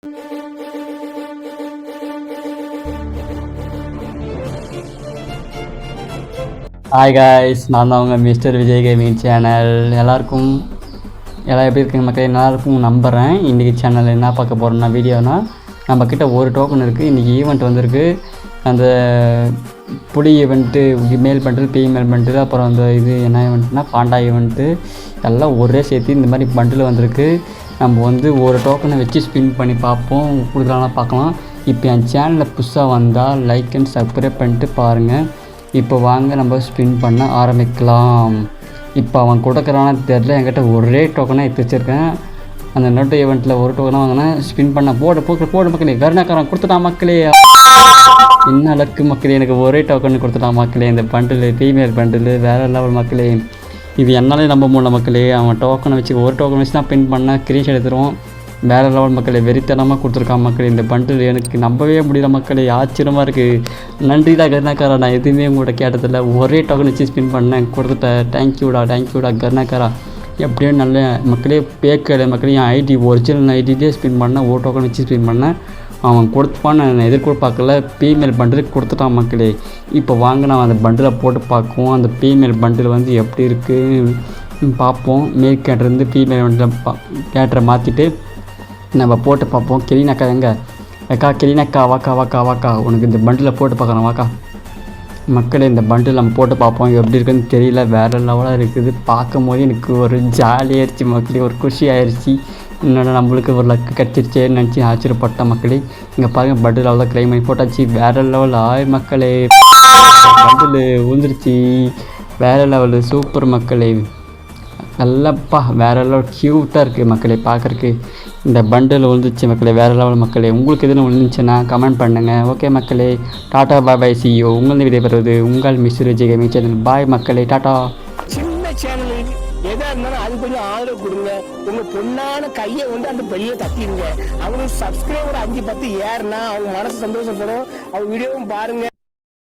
Hi guys, நான் தான் உங்கள் மிஸ்டர் விஜய் கேமிங் சேனல். எல்லோரும் எப்படி இருக்குங்க மக்களே? எல்லாருக்கும் நம்புகிறேன். இன்றைக்கி சேனல் என்ன பார்க்க போகிறோம்னா வீடியோனா, நம்மக்கிட்ட ஒரு டோக்கன் இருக்குது. இன்றைக்கி ஈவெண்ட் வந்திருக்கு. அந்த புடி ஈவெண்ட்டு, மேல் பண்டில், ஃபீமேல் பண்டில், அப்புறம் அந்த இது என்ன ஈவெண்ட்னா பாண்டா ஈவெண்ட்டு, எல்லாம் ஒரே சேர்த்து இந்த மாதிரி பண்டில் வந்திருக்கு. நம்ம ஒரு டோக்கனை வச்சு ஸ்பின் பண்ணி பார்ப்போம், கொடுக்குறாங்கன்னா பார்க்கலாம். இப்போ என் சேனலில் புதுசாக வந்தால் லைக் அண்ட் சப்ஸ்கிரைப் பண்ணிட்டு பாருங்கள். இப்போ வாங்க நம்ம ஸ்பின் பண்ண ஆரம்பிக்கலாம். இப்போ அவன் கொடுக்குறான்னு தெரில, என்கிட்ட ஒரே டோக்கனாக எடுத்து வச்சுருக்கேன். அந்த நோட்டு ஈவெண்ட்டில் ஒரு டோக்கனாக வாங்கினா ஸ்பின் பண்ண போடு மக்களே. கருணாக்காரன் கொடுத்துட்டான் மக்களே. என்ன லக்கு மக்களே, எனக்கு ஒரே டோக்கன் கொடுத்துட்டான் மக்களே. இந்த பண்டில் ஃபீமேல் பண்டில் வேறு லெவல் மக்களே. இது என்னாலே நம்ப முடியல மக்களே. அவன் டோக்கனை வச்சு ஒரு டோக்கன் வச்சு தான் பின் பண்ணால் கிரீஷ் எடுத்துருவோம். வேறு லெவல் மக்களே, வெறித்தனமாக கொடுத்துருக்கான் மக்களே. இந்த பண்டில் எனக்கு நம்பவே முடியல மக்களே, ஆச்சரியமாக இருக்குது. நன்றிடா கருணாக்காரா, நான் எதுவுமே உங்கள்கிட்ட கேட்டதில்லை. ஒரே டோக்கன் வச்சு ஸ்பின் பண்ணேன், கொடுத்துட்டேன். தேங்க்யூடா கருணாக்காரா. எப்படியோ நல்ல மக்களே, பேக்கடை மக்களே. என் ஐடி ஒரிஜினல் ஐடியிலே ஸ்பின் பண்ணேன், ஒரு டோக்கன் வச்சு ஸ்பின் பண்ணேன். அவன் கொடுத்துப்பான்னு நான் எதிர்கூட பார்க்கல. ஃபீமேல் பண்டில் கொடுத்துட்டான் மக்களே. இப்போ வாங்க நான் அந்த பண்டிலை போட்டு பார்க்குவோம். அந்த ஃபீமேல் பண்டில் எப்படி இருக்குது பார்ப்போம். மேல் கேட்டருந்து ஃபீமேல் பண்டில் கேட்டரை மாற்றிட்டு நம்ம போட்டு பார்ப்போம். கெலினாக்கா எங்க அக்கா? கெலினாக்கா வாக்கா, உனக்கு இந்த பண்டில் போட்டு பார்க்குறேன் வாக்கா. மக்களே, இந்த பண்டில் நம்ம போட்டு பார்ப்போம். எப்படி இருக்குன்னு தெரியல, வேறு லெவலாக இருக்குது. பார்க்கும் போது எனக்கு ஒரு ஜாலியாகிடுச்சு மக்களே, ஒரு குஷி ஆயிடுச்சு. இன்னொன்று நம்மளுக்கு ஒரு லக்கு கிடச்சிருச்சேன்னு நினச்சி ஆச்சரியப்பட்ட மக்களே. இங்கே பாருங்கள், பண்டில் அவ்வளோ கிளைம் பண்ணி போட்டாச்சு. வேறு லெவல் ஆய் மக்களே, பண்டில் விழுந்துருச்சு. வேறு லெவலு சூப்பர் மக்களே. நல்லப்பா, வேறு லெவல் க்யூட்டாக இருக்குது மக்களே பார்க்குறக்கு. இந்த பண்டில் விழுந்துச்சு மக்களே, வேறு லெவல் மக்களே. உங்களுக்கு எதுவும் விழுந்துச்சுன்னா கமெண்ட் பண்ணுங்கள். ஓகே மக்களே, டாட்டா பாய் சியோ. உங்கள் விடைபெறுவது உங்கள் மிஸ்டர் விஜய் கேமிங் சேனல். பாய் மக்களே, டாட்டா. சின்ன சேனல் எதா இருந்தாலும் அது கொஞ்சம் ஆதரவு கொடுங்க. உங்க பொண்ணான கையை அந்த பெரிய தட்டிடுங்க. அவங்களுக்கு சப்ஸ்கிரைபர் 5-10 ஏறுனா அவங்க மனசு சந்தோஷப்படும். அவங்க வீடியோவும் பாருங்க.